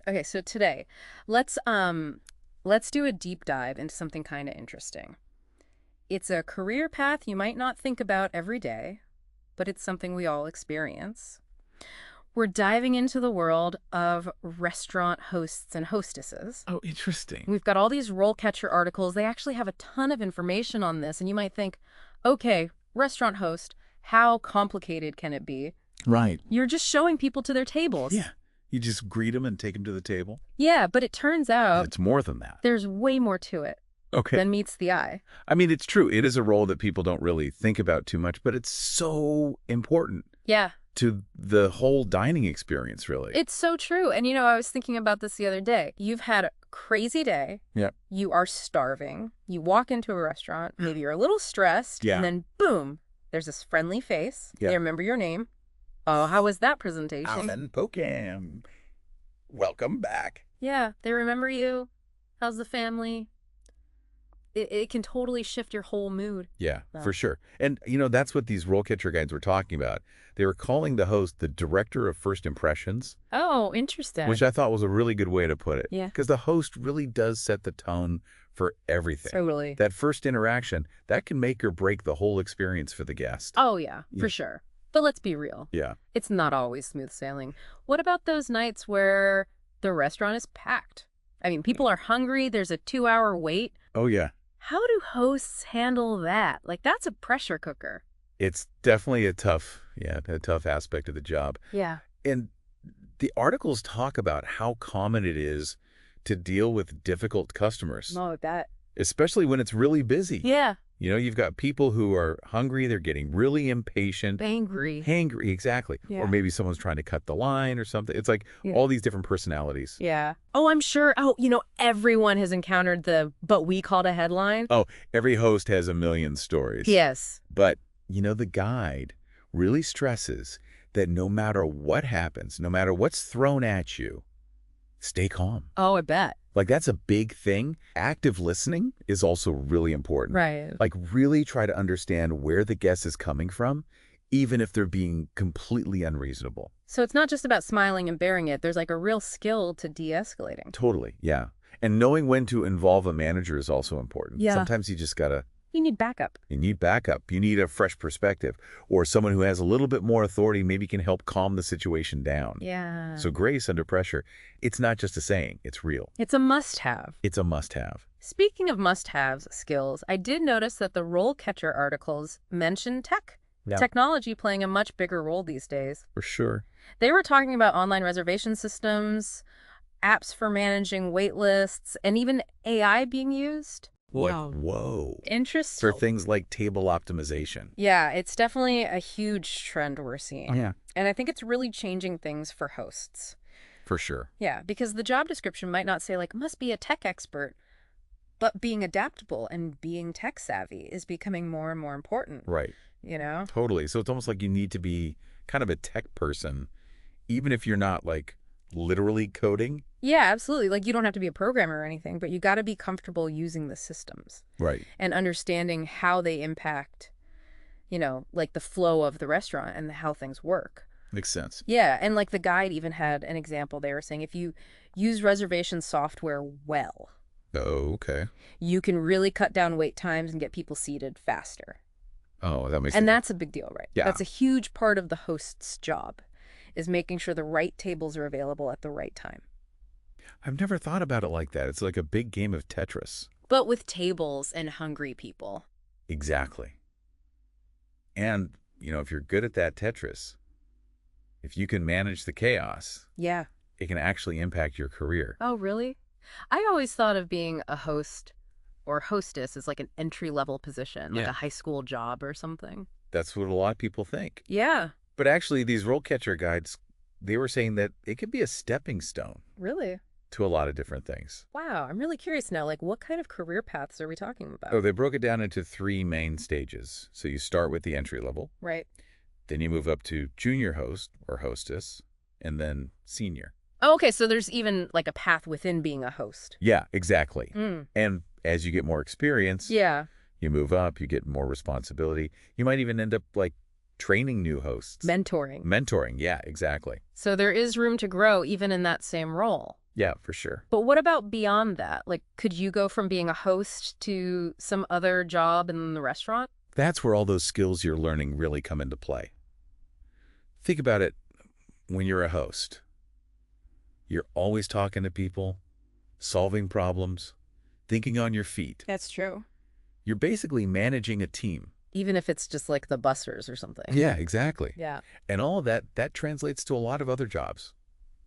Okay, so today, let's um let's do a deep dive into something kind of interesting. It's a career path you might not think about every day, but it's something we all experience. We're diving into the world of restaurant hosts and hostesses. Oh, interesting. We've got all these RoleCatcher articles. They actually have a ton of information on this, and you might think, okay, restaurant host, how complicated can it be? Right. You're just showing people to their tables. Yeah. You just greet them and take them to the table. Yeah, but it turns out It's more than that. there's way more to it Okay. than meets the eye. I mean, it's true. It is a role that people don't really think about too much, but it's so important Yeah, to the whole dining experience, really. it's so true. And I was thinking about this the other day. You've had a crazy day. Yeah. You are starving. You walk into a restaurant. Maybe you're a little stressed. Yeah. And then boom, there's this friendly face. Yeah. They remember your name. Oh, how was that presentation? Alvin Pokham. Welcome back. Yeah, they remember you. How's the family? It can totally shift your whole mood. Yeah, Oh. for sure. And, that's what these role catcher guides were talking about. They were calling the host the director of first impressions, Oh, interesting. which I thought was a really good way to put it. Yeah. Because the host really does set the tone for everything. Totally. That first interaction, that can make or break the whole experience for the guest. Oh, yeah, Yeah. for sure. But let's be real. Yeah. It's not always smooth sailing. What about those nights where the restaurant is packed? I mean, people are hungry. There's a 2-hour wait. Oh, yeah. How do hosts handle that? Like, that's a pressure cooker. It's definitely a tough aspect of the job. Yeah. And the articles talk about how common it is to deal with difficult customers, No, I bet. especially when it's really busy. Yeah. You've got people who are hungry, they're getting really impatient, Angry. hangry, exactly. Yeah. Or maybe someone's trying to cut the line or something. It's like Yeah. all these different personalities. Yeah. Oh, I'm sure. Oh, everyone has encountered but we called a headline. Oh, every host has a million stories. Yes. But, the guide really stresses that no matter what happens, no matter what's thrown at you, stay calm. Oh, I bet. Like, that's a big thing. Active listening is also really important. Right. Like, really try to understand where the guest is coming from, even if they're being completely unreasonable. So it's not just about smiling and bearing it. There's like a real skill to de-escalating. Totally, yeah. And knowing when to involve a manager is also important. Yeah. Sometimes you just gotta, You need backup. you need backup. You need a fresh perspective. Or someone who has a little bit more authority maybe can help calm the situation down. Yeah. So grace under pressure, it's not just a saying, it's real. It's a must-have. It's a must-have. Speaking of must-haves skills, I did notice that the RoleCatcher articles mention technology playing a much bigger role these days. For sure. They were talking about online reservation systems, apps for managing wait lists, and even AI being used. Like, whoa. Interesting. For things like table optimization. Yeah, it's definitely a huge trend we're seeing. Yeah. And I think it's really changing things for hosts. For sure. Yeah, because the job description might not say, must be a tech expert, but being adaptable and being tech savvy is becoming more and more important. Right. Totally. So it's almost like you need to be kind of a tech person, even if you're not, literally coding. Yeah, absolutely. You don't have to be a programmer or anything, but you got to be comfortable using the systems Right. and understanding how they impact, the flow of the restaurant and how things work. Makes sense. Yeah, and the guide even had an example. They were saying if you use reservation software well, Oh, okay. you can really cut down wait times and get people seated faster. Oh, that makes And sense. that's a big deal, right? Yeah. That's a huge part of the host's job, is making sure the right tables are available at the right time. I've never thought about it like that. It's like a big game of Tetris. But with tables and hungry people. Exactly. And, if you're good at that Tetris, if you can manage the chaos, Yeah. it can actually impact your career. Oh, really? I always thought of being a host or hostess as an entry-level position, like Yeah. a high school job or something. That's what a lot of people think. Yeah. But actually, these role catcher guides, they were saying that it could be a stepping stone Really? to a lot of different things. Wow. I'm really curious now. What kind of career paths are we talking about? Oh, they broke it down into 3 main stages. So you start with the entry level, Right. then you move up to junior host or hostess, and then senior. Oh, okay. So there's even a path within being a host. Yeah, exactly. Mm. And as you get more experience, Yeah. you move up, you get more responsibility. You might even end up training new hosts. Mentoring. Mentoring, yeah, exactly. So there is room to grow even in that same role. Yeah, for sure. But what about beyond that? Like, could you go from being a host to some other job in the restaurant? That's where all those skills you're learning really come into play. Think about it when you're a host. You're always talking to people, solving problems, thinking on your feet. That's true. You're basically managing a team. Even if it's just like the bussers or something. Yeah, exactly. Yeah. And all of that translates to a lot of other jobs.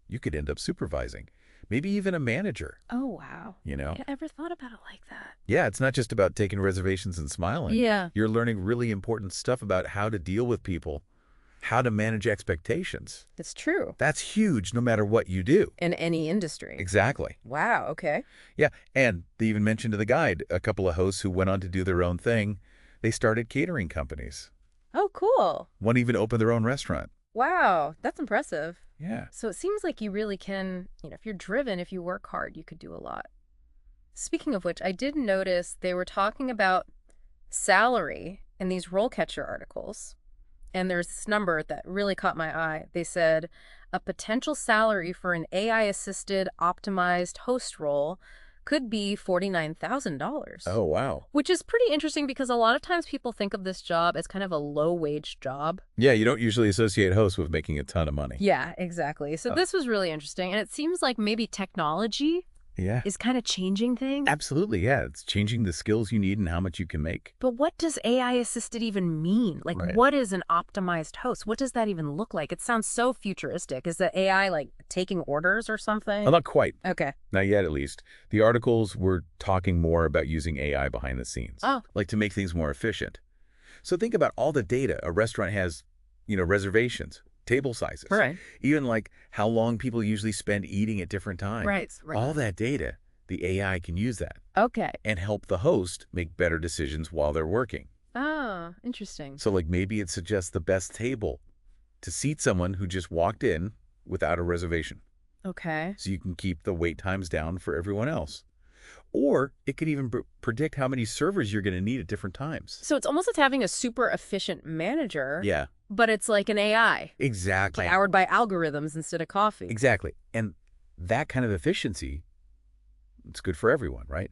You could end up supervising, maybe even a manager, Oh, wow. you know? I never thought about it like that. Yeah, it's not just about taking reservations and smiling. Yeah. You're learning really important stuff about how to deal with people, how to manage expectations. It's true. That's huge no matter what you do. In any industry. Exactly. Wow, okay. Yeah, and they even mentioned in the guide a couple of hosts who went on to do their own thing. They started catering companies. Oh, cool. One even opened their own restaurant. Wow, that's impressive. Yeah. So it seems like you really can, if you're driven, if you work hard, you could do a lot. Speaking of which, I did notice they were talking about salary in these RoleCatcher articles. And there's this number that really caught my eye. They said a potential salary for an AI-assisted optimized host role could be $49,000. Oh, wow. Which is pretty interesting because a lot of times people think of this job as kind of a low-wage job. Yeah, you don't usually associate hosts with making a ton of money. Yeah, exactly. So this was really interesting. And it seems like maybe technology Yeah. is kind of changing things. Absolutely, yeah. It's changing the skills you need and how much you can make. But what does AI-assisted even mean? Like, Right. what is an optimized host? What does that even look like? It sounds so futuristic. Is the AI, like, taking orders or something? Well, not quite. Okay. Not yet, at least. The articles were talking more about using AI behind the scenes. Oh. Like to make things more efficient. So think about all the data a restaurant has, reservations, table sizes. Right. Even like how long people usually spend eating at different times. Right. All that data, the AI can use that Okay. and help the host make better decisions while they're working. Oh, interesting. So like maybe it suggests the best table to seat someone who just walked in without a reservation. Okay. So you can keep the wait times down for everyone else. Or it could even predict how many servers you're going to need at different times. So it's almost like having a super efficient manager. Yeah, But it's like an AI. exactly. Powered by algorithms instead of coffee. Exactly. And that kind of efficiency, it's good for everyone, right?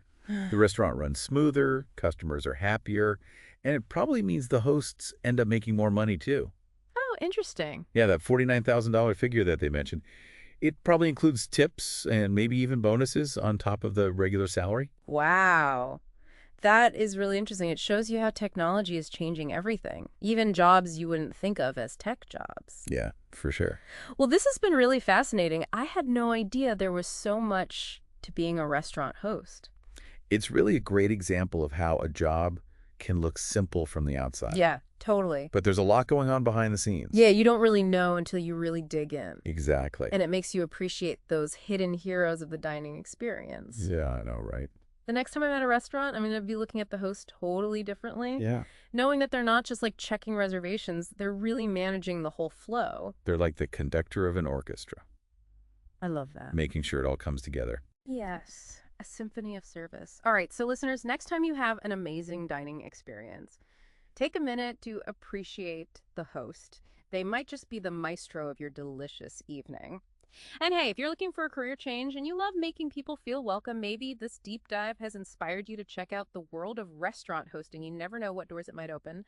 The restaurant runs smoother, customers are happier, and it probably means the hosts end up making more money too. Oh, interesting. Yeah, that $49,000 figure that they mentioned, it probably includes tips and maybe even bonuses on top of the regular salary. Wow. That is really interesting. It shows you how technology is changing everything, even jobs you wouldn't think of as tech jobs. Yeah, for sure. Well, this has been really fascinating. I had no idea there was so much to being a restaurant host. It's really a great example of how a job can look simple from the outside. Yeah, totally. But there's a lot going on behind the scenes. Yeah, you don't really know until you really dig in. Exactly. And it makes you appreciate those hidden heroes of the dining experience. Yeah, I know, right? The next time I'm at a restaurant, I'm going to be looking at the host totally differently. Yeah. Knowing that they're not just like checking reservations, they're really managing the whole flow. They're like the conductor of an orchestra, I love that. making sure it all comes together. Yes, a symphony of service. All right, so listeners, next time you have an amazing dining experience, take a minute to appreciate the host. They might just be the maestro of your delicious evening. And hey, if you're looking for a career change and you love making people feel welcome, maybe this deep dive has inspired you to check out the world of restaurant hosting. You never know what doors it might open.